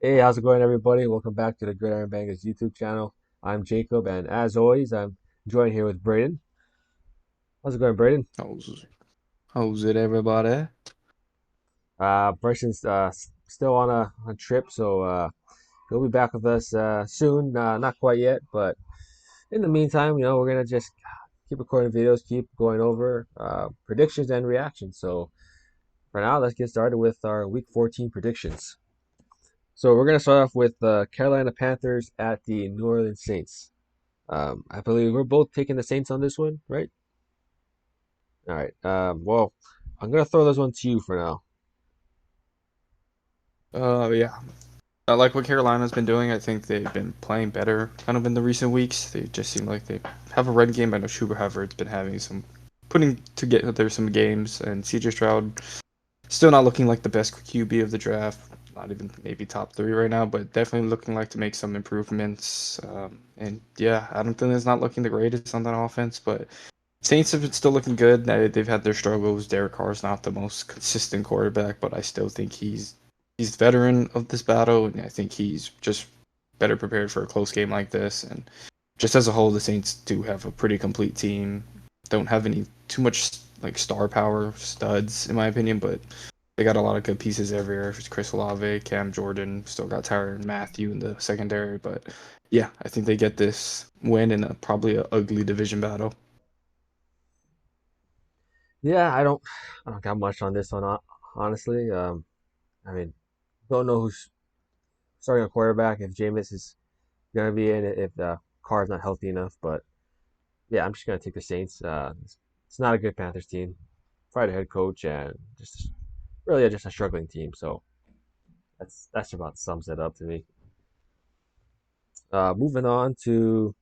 Hey, how's it going, everybody? Welcome back to the Bangahz YouTube channel. I'm Jacob, and as always, I'm joined here with Braden. How's it going, Braden? How's it, everybody? Braden's still on a trip, so he'll be back with us soon. Not quite yet, but in the meantime, we're gonna just keep recording videos, keep going over predictions and reactions. So for now, let's get started with our Week 14 predictions. So we're gonna start off with the Carolina Panthers at the New Orleans Saints. I believe we're both taking the Saints on this one, right? All right. Well, I'm gonna throw this one to you for now. Yeah. I like what Carolina's been doing. I think they've been playing better kind of in the recent weeks. They just seem like they have a run game. I know Schubert Hubbard's been having some putting together some games, and CJ Stroud still not looking like the best QB of the draft. Not even maybe top three right now, but definitely looking like to make some improvements. And yeah, Adam Thielen's not looking the greatest on that offense, but Saints have been still looking good. They've had their struggles. Derek Carr's not the most consistent quarterback, but I still think he's the veteran of this battle, and I think he's just better prepared for a close game like this. And just as a whole, the Saints do have a pretty complete team. Don't have any too much like star power studs in my opinion, but they got a lot of good pieces everywhere. It's Chris Olave, Cam Jordan, still got Tyrann Matthew in the secondary, but yeah, I think they get this win in probably a ugly division battle. Yeah, I don't got much on this one, honestly. I mean, don't know who's starting a quarterback if Jameis is gonna be in it if Carr's not healthy enough. But yeah, I'm just gonna take the Saints. It's not a good Panthers team. Fired a head coach and just really just a struggling team. So that's about sums it up to me. Moving on to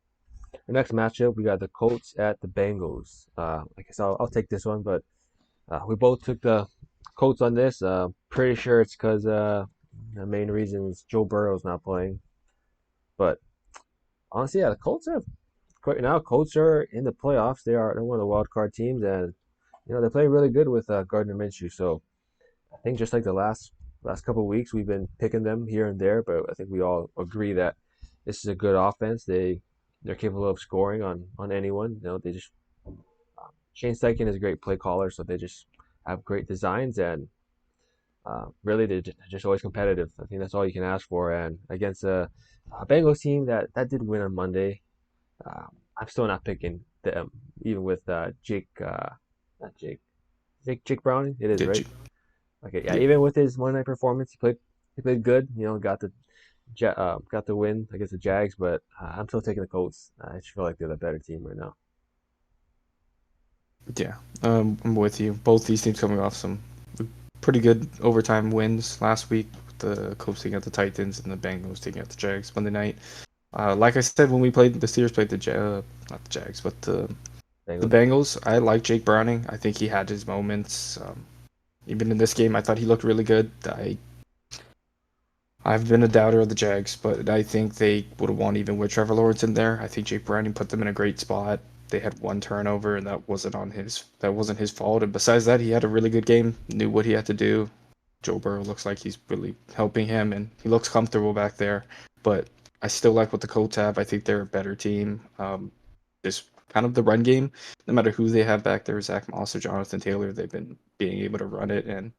the next matchup, we got the Colts at the Bengals. I guess I'll take this one, but we both took the Colts on this. Pretty sure it's because the main reason is Joe Burrow's not playing. But honestly, yeah, the Colts are right now. Colts are in the playoffs. They're one of the wild card teams, and they're playing really good with Gardner Minshew. So I think just like the last couple of weeks, we've been picking them here and there, but I think we all agree that this is a good offense. They're capable of scoring on anyone. They just Shane Steichen is a great play caller, so they just have great designs and really they're just always competitive. I think that's all you can ask for. And against a Bengals team that did win on Monday, I'm still not picking them, even with not Jake Browning. It is Did right. you? Okay, yeah. Yeah. Even with his Monday night performance, he played good. Got the win against the Jags, but I'm still taking the Colts. I just feel like they're the better team right now. Yeah, I'm with you. Both these teams coming off some pretty good overtime wins last week. The Colts taking out the Titans and the Bengals taking out the Jags Monday night. Like I said, when we played, the Steelers played not the Jags, but the Bengals. Bengals. I like Jake Browning. I think he had his moments. Even in this game, I thought he looked really good. I've been a doubter of the Jags, but I think they would have won even with Trevor Lawrence in there. I think Jake Browning put them in a great spot. They had one turnover, and that wasn't his fault. And besides that, he had a really good game. Knew what he had to do. Joe Burrow looks like he's really helping him, and he looks comfortable back there. But I still like what the Colts have. I think they're a better team. Just kind of the run game, no matter who they have back there, Zach Moss or Jonathan Taylor, they've been being able to run it, and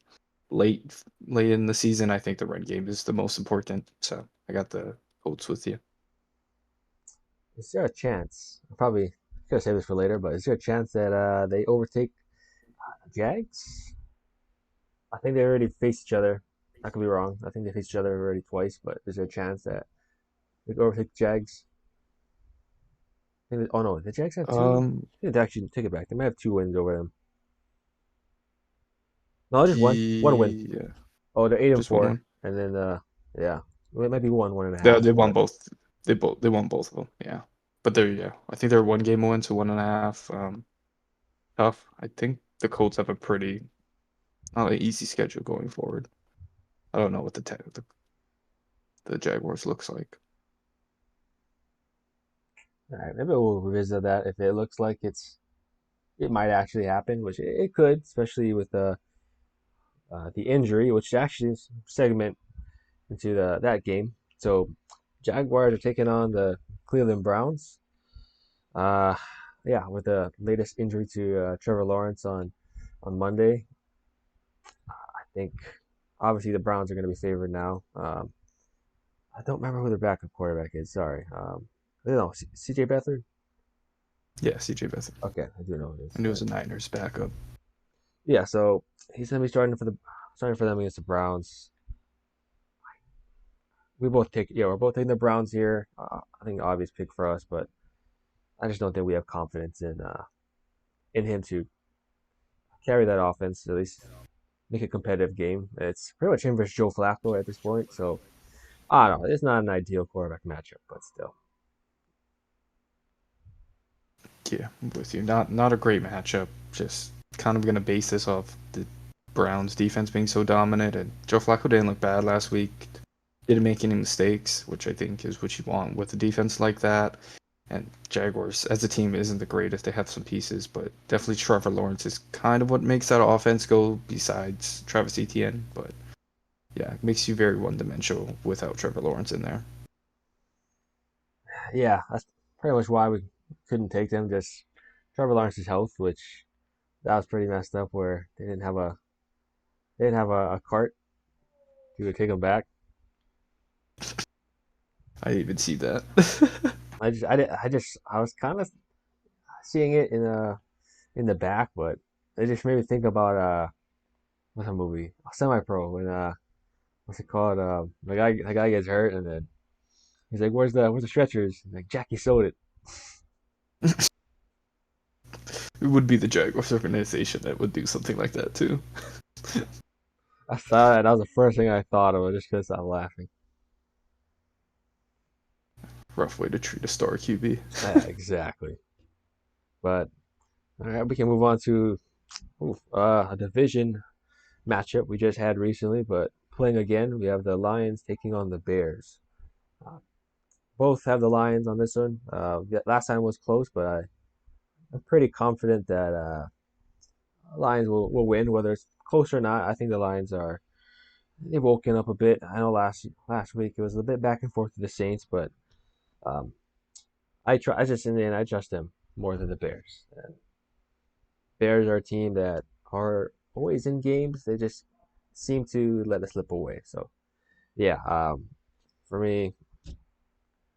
late in the season, I think the run game is the most important. So I got the Colts with you. Is there a chance? I probably could have saved this for later, but is there a chance that they overtake the Jags? I think they already faced each other. I could be wrong. I think they faced each other already twice, but is there a chance that they could overtake the Jags? Oh no, the Jags have two. Um, I think they actually take it back. They might have two wins over them. No, just one win. yeah, Oh, they're eight and just one four, one. and then yeah, well, it might be one and a They half, they won but both. They won both of them. Yeah, but they're yeah. I think they're one game win, so one and a half. Tough. I think the Colts have a pretty not an easy schedule going forward. I don't know what the Jaguars looks like. all right, maybe we'll revisit that if it looks like it might actually happen, which it could, especially with the injury, which actually is segment. into the that game. So Jaguars are taking on the Cleveland Browns. Uh, yeah, with the latest injury to Trevor Lawrence on Monday, I think obviously the Browns are going to be favored now. I don't remember who their backup quarterback is. Sorry. No, CJ Beathard. Yeah, CJ Beathard. Okay, I do know this, I knew it but was a Niners backup. yeah. So he's gonna be starting for them against the Browns. We're both taking the Browns here. I think obvious pick for us, but I just don't think we have confidence in him to carry that offense, at least make a competitive game. It's pretty much him versus Joe Flacco at this point. So I don't know. It's not an ideal quarterback matchup, but still. Yeah, I'm with you. Not a great matchup. Just kind of gonna base this off the Browns defense being so dominant, and Joe Flacco didn't look bad last week. Didn't make any mistakes, which I think is what you want with a defense like that. And Jaguars as a team isn't the greatest. They have some pieces, but definitely Trevor Lawrence is kind of what makes that offense go. Besides Travis Etienne, but yeah, it makes you very one-dimensional without Trevor Lawrence in there. Yeah, that's pretty much why we couldn't take them. Just Trevor Lawrence's health, which that was pretty messed up. Where they didn't have a cart to take him back. I didn't even see that. I was kind of seeing it in the back, but it just made me think about what's a movie? Semi Pro when what's it called? The guy gets hurt and then he's like, where's the stretchers? And like Jackie sold it. It would be the Jaguars organization that would do something like that too. I saw that. That was the first thing I thought of just because I'm laughing. Rough way to treat a star QB. Yeah, exactly. But all right, we can move on to a division matchup we just had recently, but playing again, we have the Lions taking on the Bears. Uh, Both have the Lions on this one. Last time was close, but I'm pretty confident that Lions will win, whether it's close or not. I think the Lions are they've woken up a bit. I know last week it was a bit back and forth to the Saints, but um, I just in the end I trust them more than the Bears. And Bears are a team that are always in games. They just seem to let it slip away. So yeah, for me,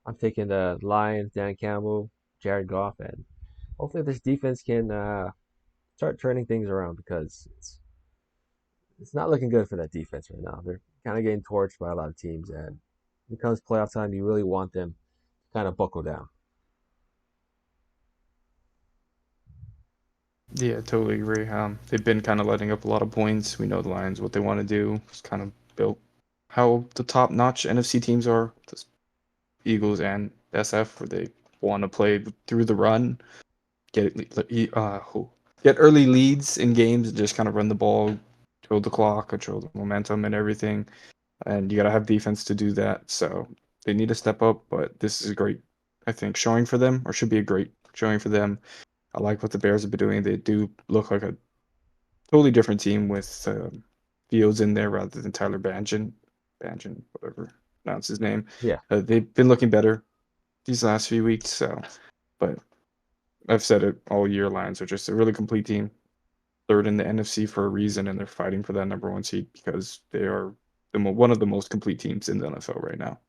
I'm taking the Lions, Dan Campbell, Jared Goff, and hopefully this defense can start turning things around because it's not looking good for that defense right now. They're kind of getting torched by a lot of teams, and when it comes playoff time, you really want them to kind of buckle down. Yeah, totally agree. They've been kind of letting up a lot of points. We know the Lions what they want to do. It's kind of built how the top-notch NFC teams are. The Eagles and SF, where they want to play through the run, get get early leads in games, and just kind of run the ball, control the clock, control the momentum, and everything. And you got to have defense to do that. So they need to step up. But this is a great, I think, showing for them, or should be a great showing for them. I like what the Bears have been doing. They do look like a totally different team with Fields in there rather than Tyler Banjan, whatever pronounce his name. Yeah, They've been looking better these last few weeks. So, but I've said it all year. Lions are just a really complete team. Third in the NFC for a reason, and they're fighting for that number one seed because they are one of the most complete teams in the NFL right now.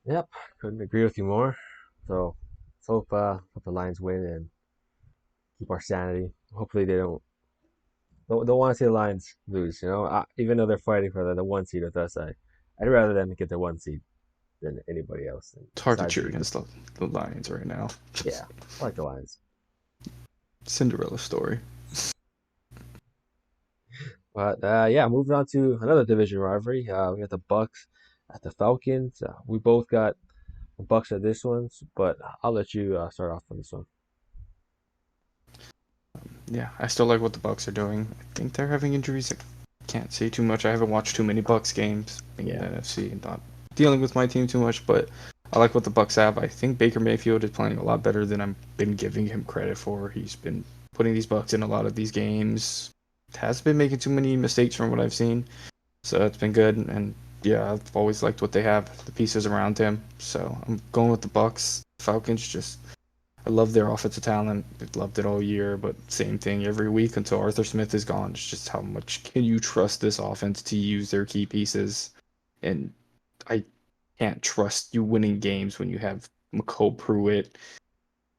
yep, couldn't agree with you more. So let's hope the Lions win and keep our sanity. Hopefully they don't want to see the Lions lose. Even though they're fighting for the one seed with us, I'd rather them get the one seed than anybody else. It's hard to Besides the cheer Eagles. against the Lions right now. Yeah, I like the Lions. Cinderella story. But yeah, moving on to another division rivalry. We got the Bucks at the Falcons. We both got the Bucks at this one, but I'll let you start off on this one. Yeah, I still like what the Bucks are doing. I think they're having injuries. I can't say too much. I haven't watched too many Bucks games in the Yeah, NFC and not dealing with my team too much, but I like what the Bucks have. I think Baker Mayfield is playing a lot better than I've been giving him credit for. He's been putting these Bucks in a lot of these games. Has been making too many mistakes from what I've seen. So that's been good. And yeah, I've always liked what they have, the pieces around him. So I'm going with the Bucks. Falcons just I love their offensive talent. I've loved it all year, but same thing every week until Arthur Smith is gone. It's just how much can you trust this offense to use their key pieces? And I can't trust you winning games when you have McCole Pruitt,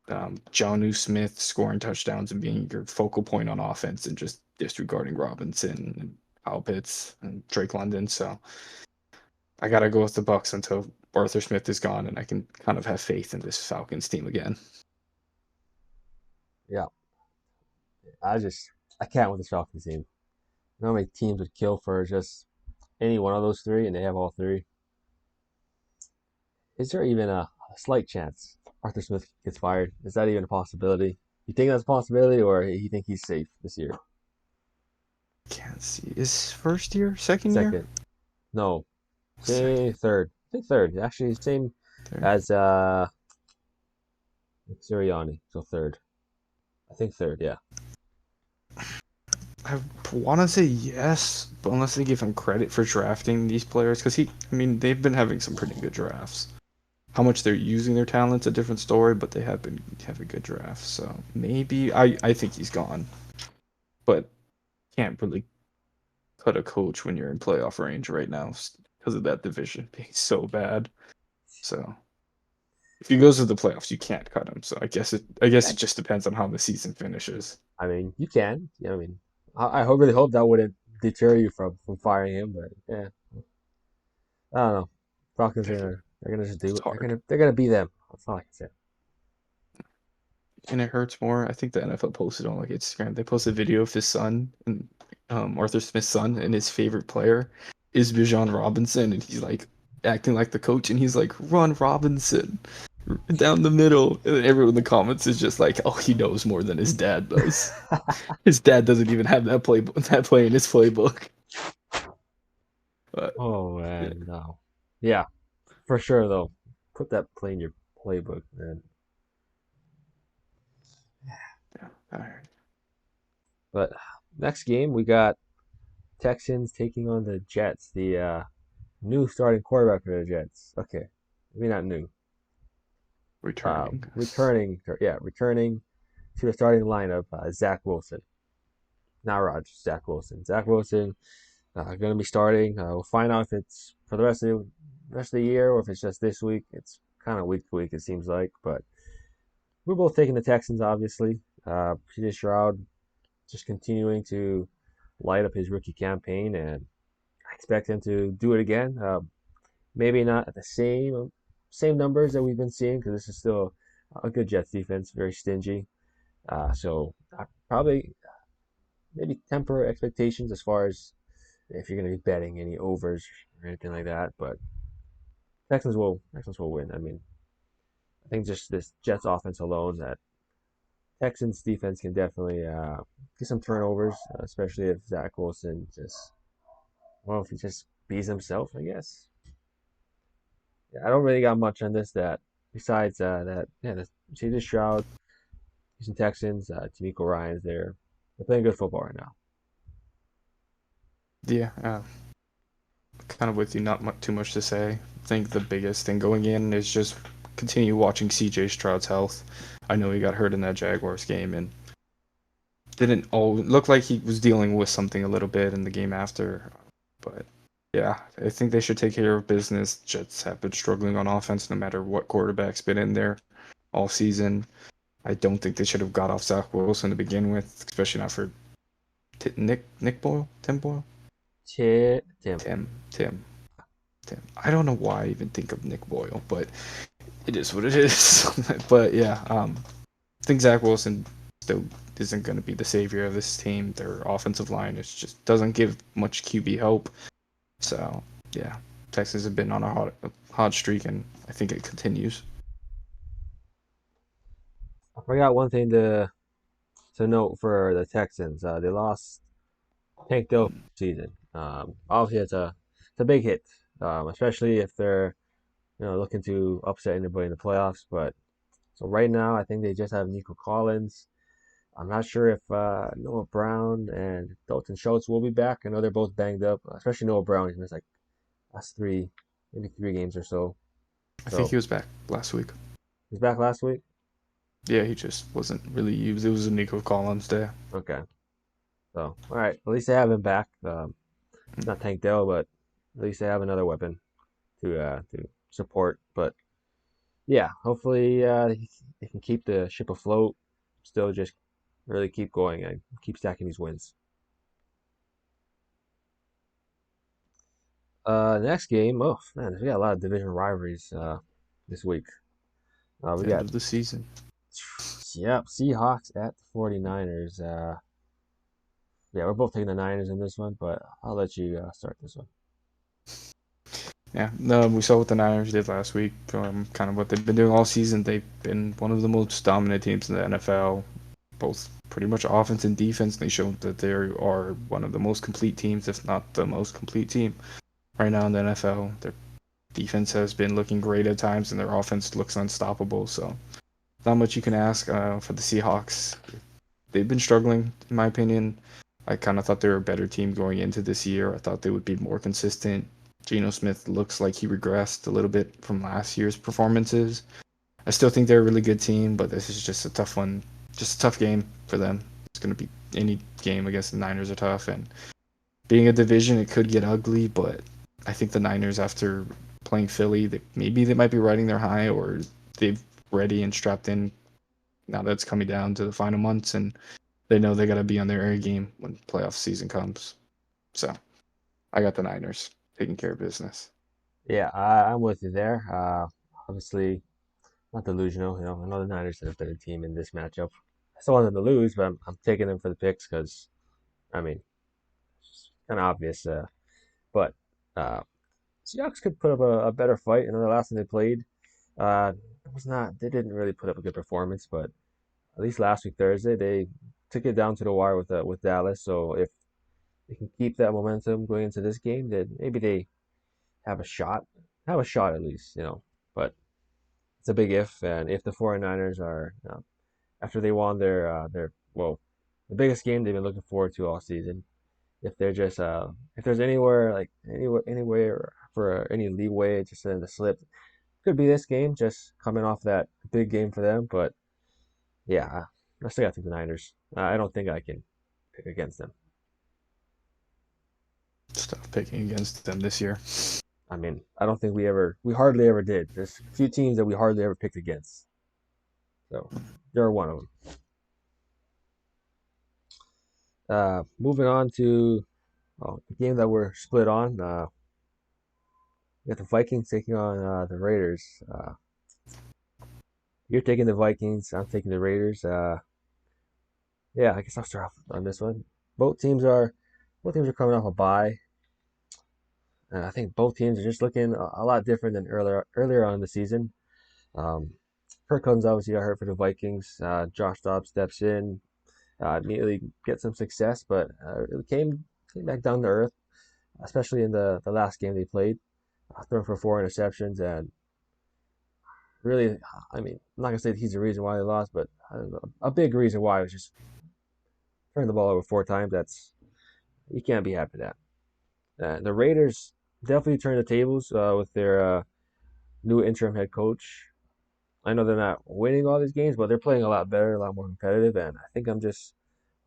Jonnu Smith scoring touchdowns and being your focal point on offense and just disregarding Robinson and Kyle Pitts and Drake London. So I gotta go with the Bucks until Arthur Smith is gone and I can kind of have faith in this Falcons team again. Yeah, I just I can't with this Falcons team. You know how many teams would kill for just any one of those three, and they have all three. Is there even a slight chance Arthur Smith gets fired? Is that even a possibility? You think that's a possibility, or you think he's safe this year? Can't see. Is first year, second year? Second, no, say Second, third. I think third. Actually, same third. as Sirianni. So third. I think third. Yeah. I want to say yes, but unless they give him credit for drafting these players, because I mean, they've been having some pretty good drafts. How much they're using their talent's a different story, but they have been having good drafts. So maybe I think he's gone, but can't really cut a coach when you're in playoff range right now because of that division being so bad. So if he goes to the playoffs, you can't cut him. So I guess it just depends on how the season finishes. I mean, you can. Yeah, I mean, really hope that wouldn't deter you from firing him, but yeah, I don't know. Falcons are they're gonna just do It's it. hard. They're gonna be them. That's all I can say. And it hurts more. I think the NFL posted on like Instagram. They posted a video of his son and Arthur Smith's son, and his favorite player is Bijan Robinson, and he's like acting like the coach, and he's like, "Run Robinson down the middle," and then everyone in the comments is just like, "Oh, he knows more than his dad does. His dad doesn't even have that play in his playbook." But Oh yeah, man, no. Yeah, for sure though. Put that play in your playbook, man. yeah, all right. But next game we got Texans taking on the Jets. The new starting quarterback for the Jets. Okay, maybe not new. Returning. Returning to the starting lineup. Zach Wilson, not Rodgers. Zach Wilson. Zach Wilson going to be starting. We'll find out if it's for the rest of the year or if it's just this week. It's kind of week to week, it seems like. But we're both taking the Texans, obviously. CJ Stroud just continuing to light up his rookie campaign, and I expect him to do it again. Maybe not at the same numbers that we've been seeing because this is still a good Jets defense, very stingy. So I probably maybe temper expectations as far as if you're going to be betting any overs or anything like that. But Texans will win. I mean, I think just this Jets offense alone, that Texans defense can definitely get some turnovers, especially if Zach Wilson if he just beats himself, I guess. Yeah, I don't really got much on this that besides that. Yeah, the CJ Stroud, Houston Texans, D'Amico Ryan's there. They're playing good football right now. Yeah, kind of with you. Not too much to say. I think the biggest thing going in is just continue watching CJ Stroud's health. I know he got hurt in that Jaguars game and didn't all look like he was dealing with something a little bit in the game after. But yeah, I think they should take care of business. Jets have been struggling on offense no matter what quarterback's been in there all season. I don't think they should have got off Zach Wilson to begin with, especially not for Nick Boyle, Tim Boyle, Tim. Tim. I don't know why I even think of Nick Boyle, but it is what it is. But yeah, I think Zach Wilson still isn't going to be the savior of this team. Their offensive line is just doesn't give much QB help. So yeah, Texans have been on a hot streak, and I think it continues. I forgot one thing to note for the Texans. They lost Tank Dell season. Obviously, it's a big hit, especially if they're looking to upset anybody in the playoffs. But so right now, I think they just have Nico Collins. I'm not sure if Noah Brown and Dalton Schultz will be back. I know they're both banged up, especially Noah Brown. He's missed like last maybe 3 games or so. I think So he was back last week. he's back last week. Yeah, he just wasn't really used. It was a Nico Collins day. Okay. So all right, at least they have him back. It's not Tank Dell, but at least they have another weapon to support. But yeah, hopefully he can keep the ship afloat. Still, just really keep going and keep stacking these wins. Next game. Oh man, we got a lot of division rivalries this week. We End got of the season. yep Seahawks at the 49ers. Yeah, we're both taking the Niners in this one, but I'll let you start this one. Yeah, no, we saw what the Niners did last week. Kind of what they've been doing all season. They've been one of the most dominant teams in the NFL, both pretty much offense and defense. They showed that they are one of the most complete teams, if not the most complete team right now in the NFL. Their defense has been looking great at times, and their offense looks unstoppable. So, not much you can ask for the Seahawks. They've been struggling, in my opinion. I kind of thought they were a better team going into this year. I thought they would be more consistent. Geno Smith looks like he regressed a little bit from last year's performances. I still think they're a really good team, but this is just a tough one, just a tough game for them. It's going to be any game against the Niners are tough, and being a division, it could get ugly. But I think the Niners, after playing Philly, maybe they might be riding their high, or they've ready and strapped in now that it's coming down to the final months, and they know they got to be on their A game when playoff season comes. So I got the Niners taking care of business. Yeah, I'm with you there. Obviously, not delusional. I know the Niners are a better team in this matchup. I still want them to lose, but I'm taking them for the picks because, I mean, it's kind of obvious. But uh, Seahawks could put up a better fight. The last time they played, it was not. They didn't really put up a good performance, but at least last week Thursday they took it down to the wire with Dallas. So if they can keep that momentum going into this game, then maybe they have a shot. Have a shot at least. But it's a big if, and if the 49ers are after they won their well the biggest game they've been looking forward to all season. If they're just if there's anywhere for any leeway just in the slip, could be this game. Just coming off that big game for them, but yeah, I still got to take the Niners. I don't think I can pick against them. Stop picking against them this year. I mean, I don't think we hardly ever did. There's a few teams that we hardly ever picked against. So they're one of them. Moving on to the game that we're split on. We got the Vikings taking on the Raiders. You're taking the Vikings. I'm taking the Raiders. Yeah, I guess I'll start off on this one. Both teams are both teams are coming off a bye. And I think both teams are just looking a lot different than earlier on in the season. Um, Kirk Cousins obviously got hurt for the Vikings. Josh Dobbs steps in, immediately gets some success, but it came back down to earth, especially in the last game they played, throwing for 4 interceptions. And really, I mean, I'm not gonna say he's the reason why they lost, but a big reason why was just turning the ball over 4 times. That's you can't be happy with that. The Raiders definitely turned the tables with their new interim head coach. I know they're not winning all these games, but they're playing a lot better, a lot more competitive, and I think I'm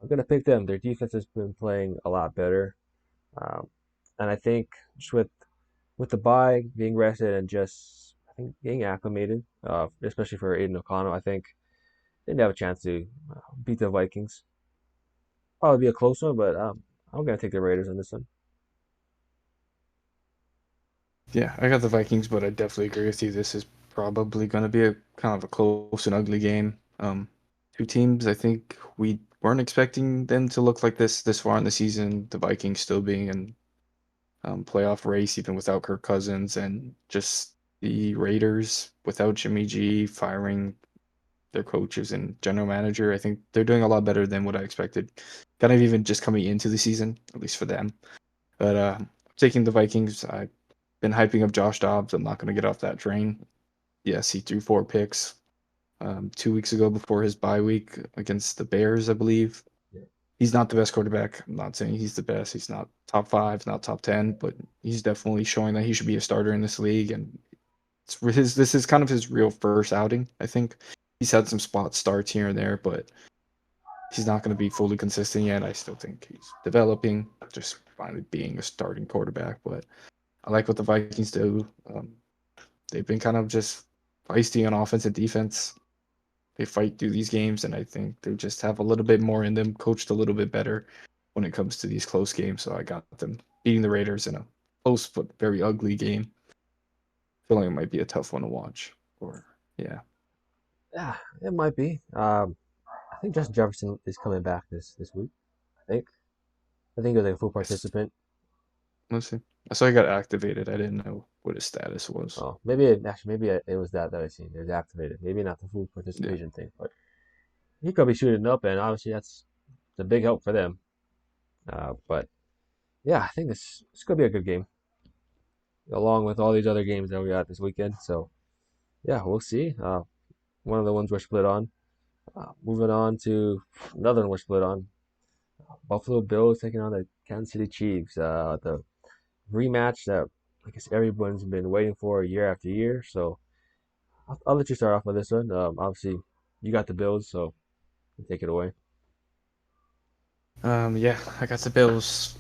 gonna pick them. Their defense has been playing a lot better, um, and I think just with the bye being rested and just I think getting acclimated, especially for Aiden O'Connell, I think they have a chance to beat the Vikings. Probably be a close one, but I'm gonna take the Raiders on this one. Yeah, I got the Vikings, but I definitely agree with you. This is probably going to be a kind of a close and ugly game. Two teams, I think we weren't expecting them to look like this far in the season. The Vikings still being in playoff race even without Kirk Cousins, and just the Raiders without Jimmy G firing their coaches and general manager. I think they're doing a lot better than what I expected. Kind of even just coming into the season, at least for them. But taking the Vikings, I've been hyping up Josh Dobbs. I'm not going to get off that train. Yes, he threw 4 picks. 2 weeks ago before his bye week against the Bears, I believe. Yeah. He's not the best quarterback. I'm not saying he's the best. He's not top five, not top 10, but he's definitely showing that he should be a starter in this league. And this is kind of his real first outing, I think. He's had some spot starts here and there, but he's not going to be fully consistent yet. I still think he's developing, just finally being a starting quarterback. But I like what the Vikings do. They've been kind of just feisty on offense and defense. They fight through these games, and I think they just have a little bit more in them, coached a little bit better when it comes to these close games. So I got them beating the Raiders in a close but very ugly game. Feel like it might be a tough one to watch. Or yeah, Yeah, it might be. I think Justin Jefferson is coming back this week. I think. I think he was like a full let's participant. let's see. I saw he got activated. I didn't know what his status was. Oh, maybe it was that I seen. It was activated. Maybe not the full Yeah. participation thing, but he could be shooting up, and obviously that's a big help for them. But yeah, I think this could be a good game, along with all these other games that we got this weekend. So yeah, we'll see. One of the ones we're split on. Moving on to another one we're split on. Buffalo Bills taking on the Kansas City Chiefs. The rematch that I guess everyone's been waiting for year after year. So I'll let you start off with this one. Obviously, you got the Bills, so you take it away. Yeah, I got the Bills.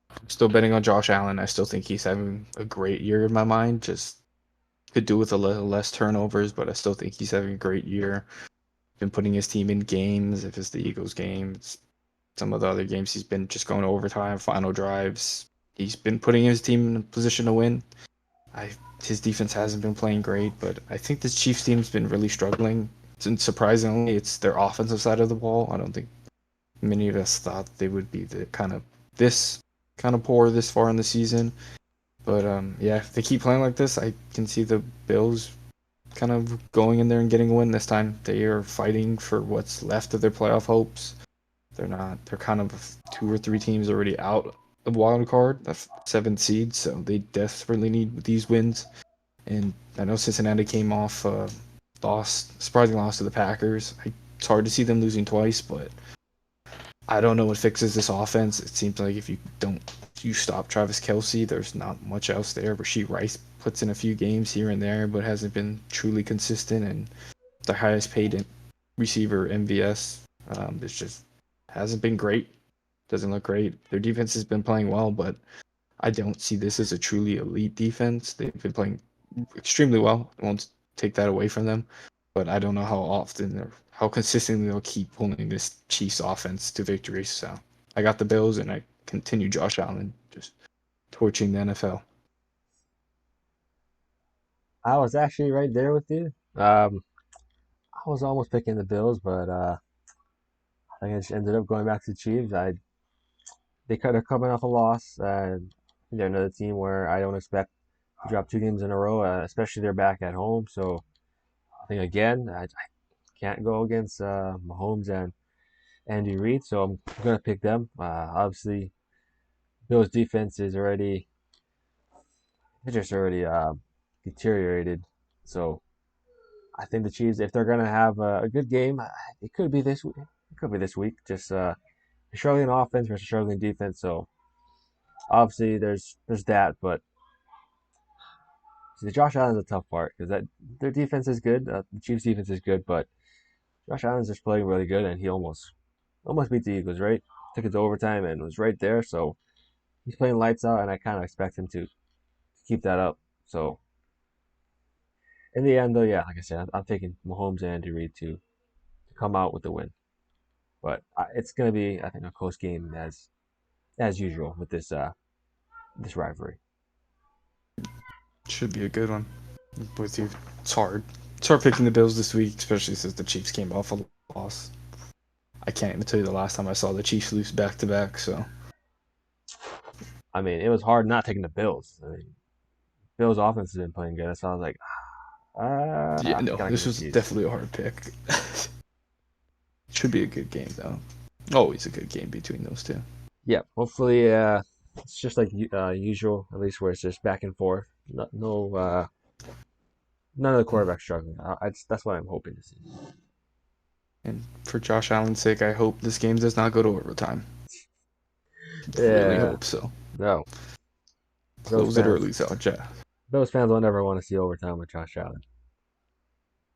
I'm still betting on Josh Allen. I still think he's having a great year in my mind. Just could do with a little less turnovers, but I still think he's having a great year. Been putting his team in games. If it's the Eagles games, some of the other games, he's been just going to overtime, final drives. He's been putting his team in a position to win. I His defense hasn't been playing great, but I think this Chiefs team's been really struggling. And surprisingly, it's their offensive side of the ball. I don't think many of us thought they would be this kind of poor this far in the season. But yeah, if they keep playing like this, I can see the Bills kind of going in there and getting a win this time. They are fighting for what's left of their playoff hopes. They're not. They're kind of two or three teams already out of wild card, the seventh seed. So they desperately need these wins. And I know Cincinnati came off surprising loss to the Packers. It's hard to see them losing twice, but I don't know what fixes this offense. It seems like if you stop Travis Kelce, there's not much else there. Rasheed Rice puts in a few games here and there, but hasn't been truly consistent. And the highest paid receiver MVS, it's just hasn't been great. Doesn't look great. Their defense has been playing well, but I don't see this as a truly elite defense. They've been playing extremely well. I won't take that away from them, but I don't know how often or how consistently they'll keep pulling this Chiefs offense to victory. So I got the Bills, and I continue Josh Allen just torching the NFL. I was actually right there with you. I was almost picking the Bills, but I think I just ended up going back to the Chiefs. They kind of coming off a loss, and they're another team where I don't expect to drop two games in a row, especially they're back at home. So I think again, I can't go against Mahomes and Andy Reid, so I'm gonna pick them. Obviously, Bills defense is already it's just already deteriorated. So I think the Chiefs, if they're gonna have a good game, it could be this week. It could be this week. Just struggling offense versus struggling defense. So obviously there's that, but see, Josh Allen's a tough part because that their defense is good. The Chiefs' defense is good, but Josh Allen's just playing really good, and he almost beat the Eagles. Right, took it to overtime and was right there. So he's playing lights out, and I kind of expect him to keep that up. So in the end, though, yeah, like I said, I'm taking Mahomes and Andy Reid to come out with the win. But it's gonna be, I think, a close game as usual with this rivalry. Should be a good one. With you, it's hard. It's hard picking the Bills this week, especially since the Chiefs came off a loss. I can't even tell you the last time I saw the Chiefs lose back to back. So I mean, it was hard not taking the Bills. I mean, Bills' offense has been playing good, so I was like, yeah, no, gotta give this it was to Chiefs. definitely a hard pick. Should be a good game though. Always a good game between those two. Yeah, hopefully, it's just like usual, at least where it's just back and forth. No, none of the quarterbacks struggling. That's what I'm hoping to see. And for Josh Allen's sake, I hope this game does not go to overtime. Really Yeah, hope so. no, Bills Close it fans, early, so yeah. Bills fans will never want to see overtime with Josh Allen.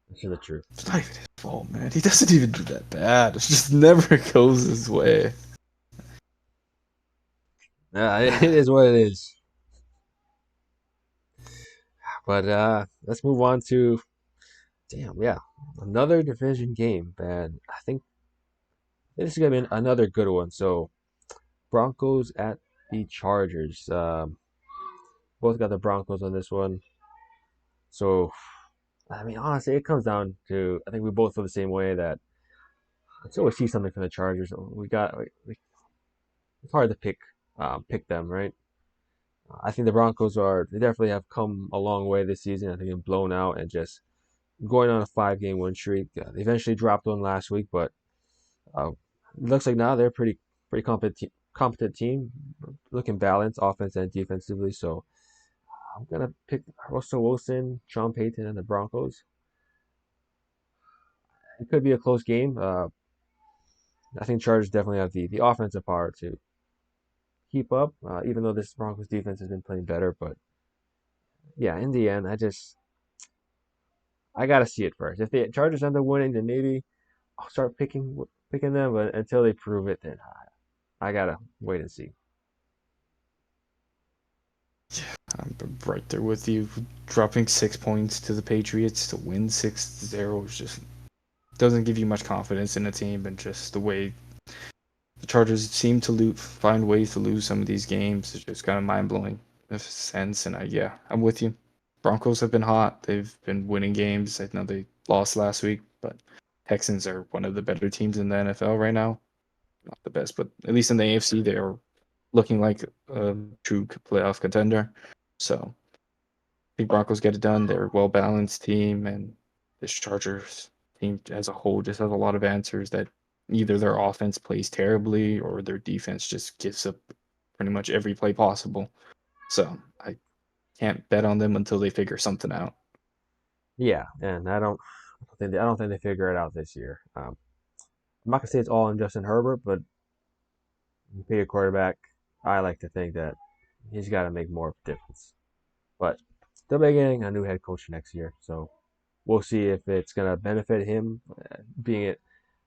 That's the truth. It's not even his fault, man. He doesn't even do that bad. It just never goes his way. Yeah, it is what it is. But let's move on to damn, yeah, another division game, and I think this is gonna be another good one. So Broncos at the Chargers. Both got the Broncos on this one. So I mean, honestly, it comes down to I think we both feel the same way that until we see something from the Chargers, it's hard to pick them, right? I think the Broncos they definitely have come a long way this season. I think they've blown out and just going on a 5 game win streak. They eventually dropped one last week, but uh, it looks like now they're pretty competent team, looking balanced offense and defensively. So I'm gonna pick Russell Wilson, Sean Payton, and the Broncos. It could be a close game. I think Chargers definitely have the offensive power to keep up, even though this Broncos defense has been playing better. But yeah, in the end, I gotta see it first. If the Chargers end up winning, then maybe I'll start picking them. But until they prove it, then I gotta wait and see. I'm right there with you. Dropping 6 points to the Patriots to win 6-0 is just doesn't give you much confidence in the team, and just the way the Chargers seem to find ways to lose some of these games is just kind of mind blowing in a sense. And yeah, I'm with you. Broncos have been hot. They've been winning games. I know they lost last week, but Texans are one of the better teams in the NFL right now. Not the best, but at least in the AFC, they are looking like a true playoff contender. So I think Broncos get it done. They're a well balanced team, and this Chargers team as a whole just has a lot of answers that either their offense plays terribly or their defense just gives up pretty much every play possible. So I can't bet on them until they figure something out. Yeah, and I don't think they figure it out this year. I'm not gonna say it's all on Justin Herbert, but you pay a quarterback. I like to think that he's got to make more of a difference. But they'll be getting a new head coach next year, so we'll see if it's gonna benefit him being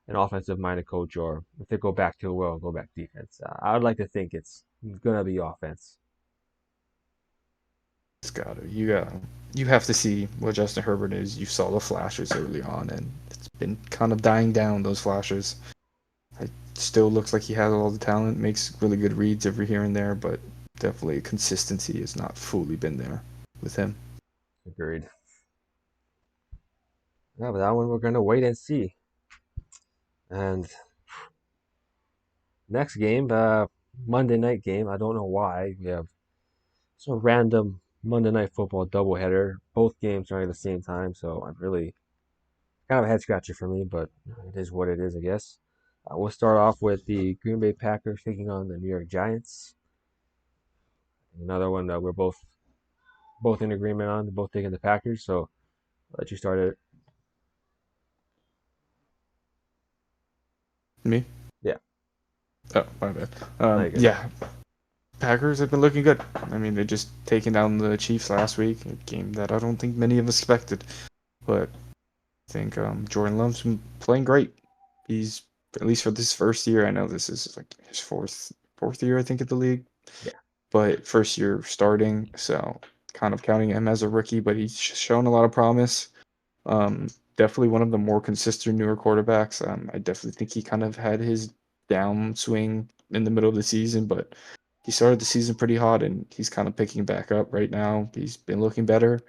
an offensive-minded coach, or if they go back to go back defense. I would like to think it's gonna be offense. It's you have to see what Justin Herbert is. You saw the flashes early on, and it's been kind of dying down those flashes. It still looks like he has all the talent, makes really good reads every here and there, but definitely consistency has not fully been there with him. Agreed. Yeah, but that one we're gonna wait and see. And next game, Monday night game. I don't know why we have some random Monday night football doubleheader. Both games are at the same time, so I'm really kind of a head scratcher for me, but it is what it is, I guess. We'll start off with the Green Bay Packers taking on the New York Giants. Another one that we're both in agreement on, both taking the Packers. So I'll let you start it. Me? Yeah, Oh, my bad. no, you good. Yeah, Packers have been looking good. I mean, they just taken down the Chiefs last week, a game that I don't think many of us expected. But I think Jordan Love's been playing great. He's at least for this first year. I know this is like his fourth year, I think, in the league, Yeah, but first year starting, so kind of counting him as a rookie. But he's shown a lot of promise. Definitely one of the more consistent newer quarterbacks. I definitely think he kind of had his downswing in the middle of the season, but he started the season pretty hot, and he's kind of picking back up right now. He's been looking better.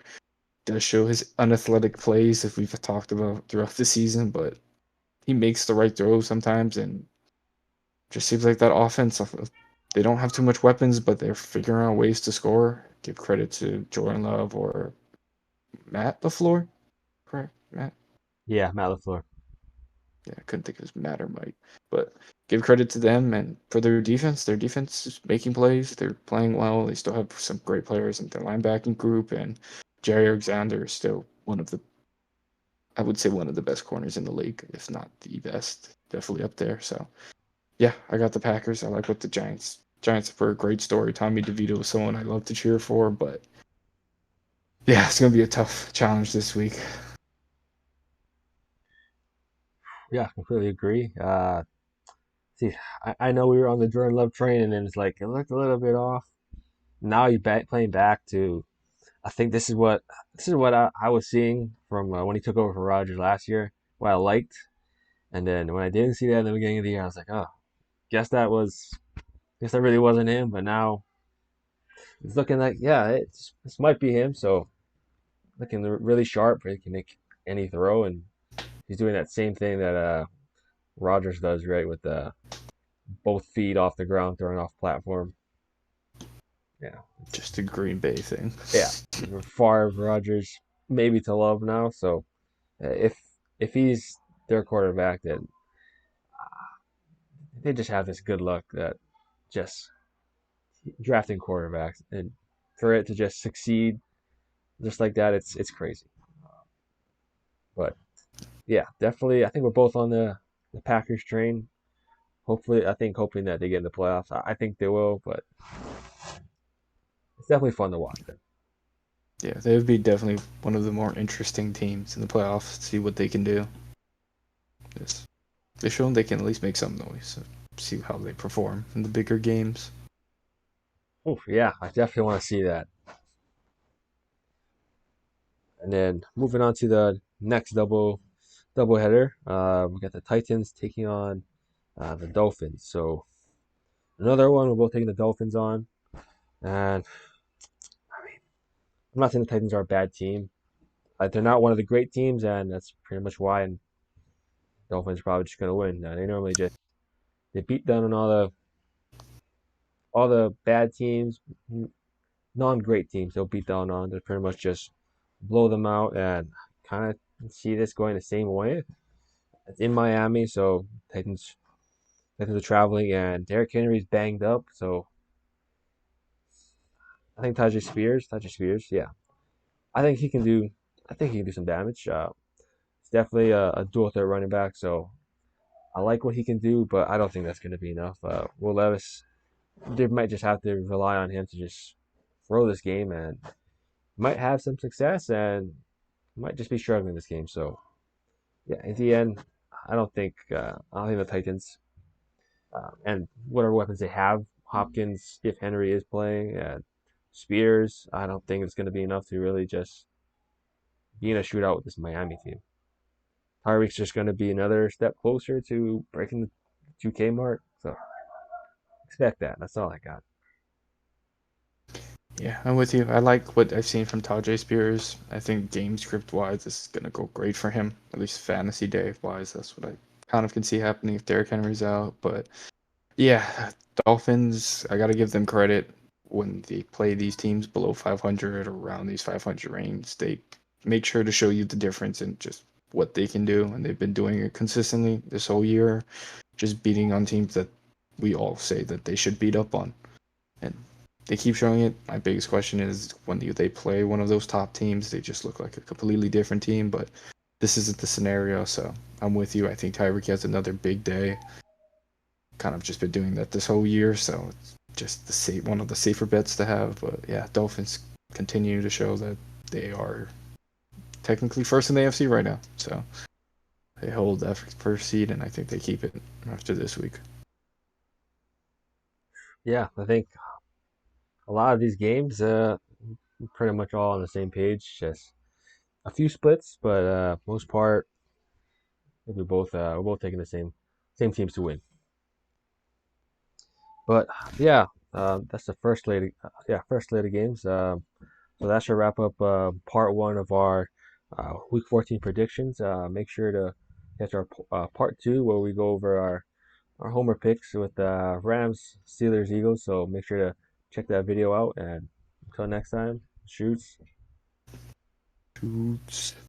Does show his unathletic plays that we've talked about throughout the season, but he makes the right throws sometimes, and just seems like that offense. They don't have too much weapons, but they're figuring out ways to score. Give credit to Jordan Love or Matt LaFleur, correct? Matt. yeah, Matt LaFleur. Yeah, I couldn't think of his Matt or Mike, but give credit to them and for their defense. Their defense is making plays. They're playing well. They still have some great players in their linebacking group, and Jerry Alexander is still one of the I would say one of the best corners in the league, if not the best. Definitely up there. So yeah, I got the Packers. I like what the Giants were a great story. Tommy DeVito was someone I love to cheer for, but yeah, it's gonna be a tough challenge this week. Yeah, completely agree. See, I know we were on the Jordan Love train, and then it's like it looked a little bit off. Now you back playing back to. I think this is what I was seeing from when he took over for Rodgers last year. What I liked, and then when I didn't see that in the beginning of the year, I was like, oh, guess that really wasn't him. But now it's looking like, yeah, this might be him. So looking really sharp. He can make any throw, and he's doing that same thing that Rodgers does, right, with both feet off the ground, throwing off platform. Yeah, Just a Green Bay thing. yeah. Favre, Rodgers, maybe to love now. So if he's their quarterback, then they just have this good luck that just drafting quarterbacks and for it to just succeed just like that, it's crazy. But yeah, definitely, I think we're both on the Packers train. Hopefully, I think hoping that they get in the playoffs. I think they will, but it's definitely fun to watch them. Yeah, they would be definitely one of the more interesting teams in the playoffs. See what they can do. Yes. They show them they can at least make some noise. So see how they perform in the bigger games. Oh yeah, I definitely want to see that. And then moving on to the next double header, we got the Titans taking on the Dolphins. So another one we're both taking the Dolphins on, and I mean, I'm not saying the Titans are a bad team. They're not one of the great teams, and that's pretty much why. And Dolphins are probably just gonna win. They normally just they beat down on all the bad teams, non-great teams. They'll beat down on. They pretty much just blow them out, and kind of see this going the same way. It's in Miami, so Titans are traveling, and Derrick Henry's banged up. So I think Tajay Spears, yeah, I think he can do. I think he can do some damage. It's definitely a dual threat running back, so I like what he can do, but I don't think that's going to be enough. Will Levis, they might just have to rely on him to just throw this game, and might have some success, and might just be struggling this game. So yeah, in the end, I don't think the Titans and whatever weapons they have, Hopkins, if Henry is playing, and Spears, I don't think it's going to be enough to really just be in a shootout with this Miami team. Tyreek's just going to be another step closer to breaking the 2K mark. So expect that. That's all I got. Yeah, I'm with you. I like what I've seen from Tajay Spears. I think game script wise, this is gonna go great for him. At least fantasy day wise, that's what I kind of can see happening if Derrick Henry's out. But yeah, Dolphins, I gotta give them credit when they play these teams below 500 or around these 500 range. They make sure to show you the difference in just what they can do, and they've been doing it consistently this whole year, just beating on teams that we all say that they should beat up on. And they keep showing it. My biggest question is when do they play one of those top teams? They just look like a completely different team, but this isn't the scenario, so I'm with you. I think Tyreek has another big day. Kind of just been doing that this whole year, so it's just one of the safer bets to have. But yeah, Dolphins continue to show that they are technically first in the AFC right now. So they hold that first seed, and I think they keep it after this week. Yeah, I think a lot of these games, pretty much all on the same page. Just a few splits, but most part, I think we're both taking the same teams to win. But yeah, that's the first slate. First slate of games. So that should wrap up part one of our week 14 predictions. Make sure to catch our part two where we go over our homer picks with Rams, Steelers, Eagles. So make sure to check that video out. And until next time, shoots. Shoots.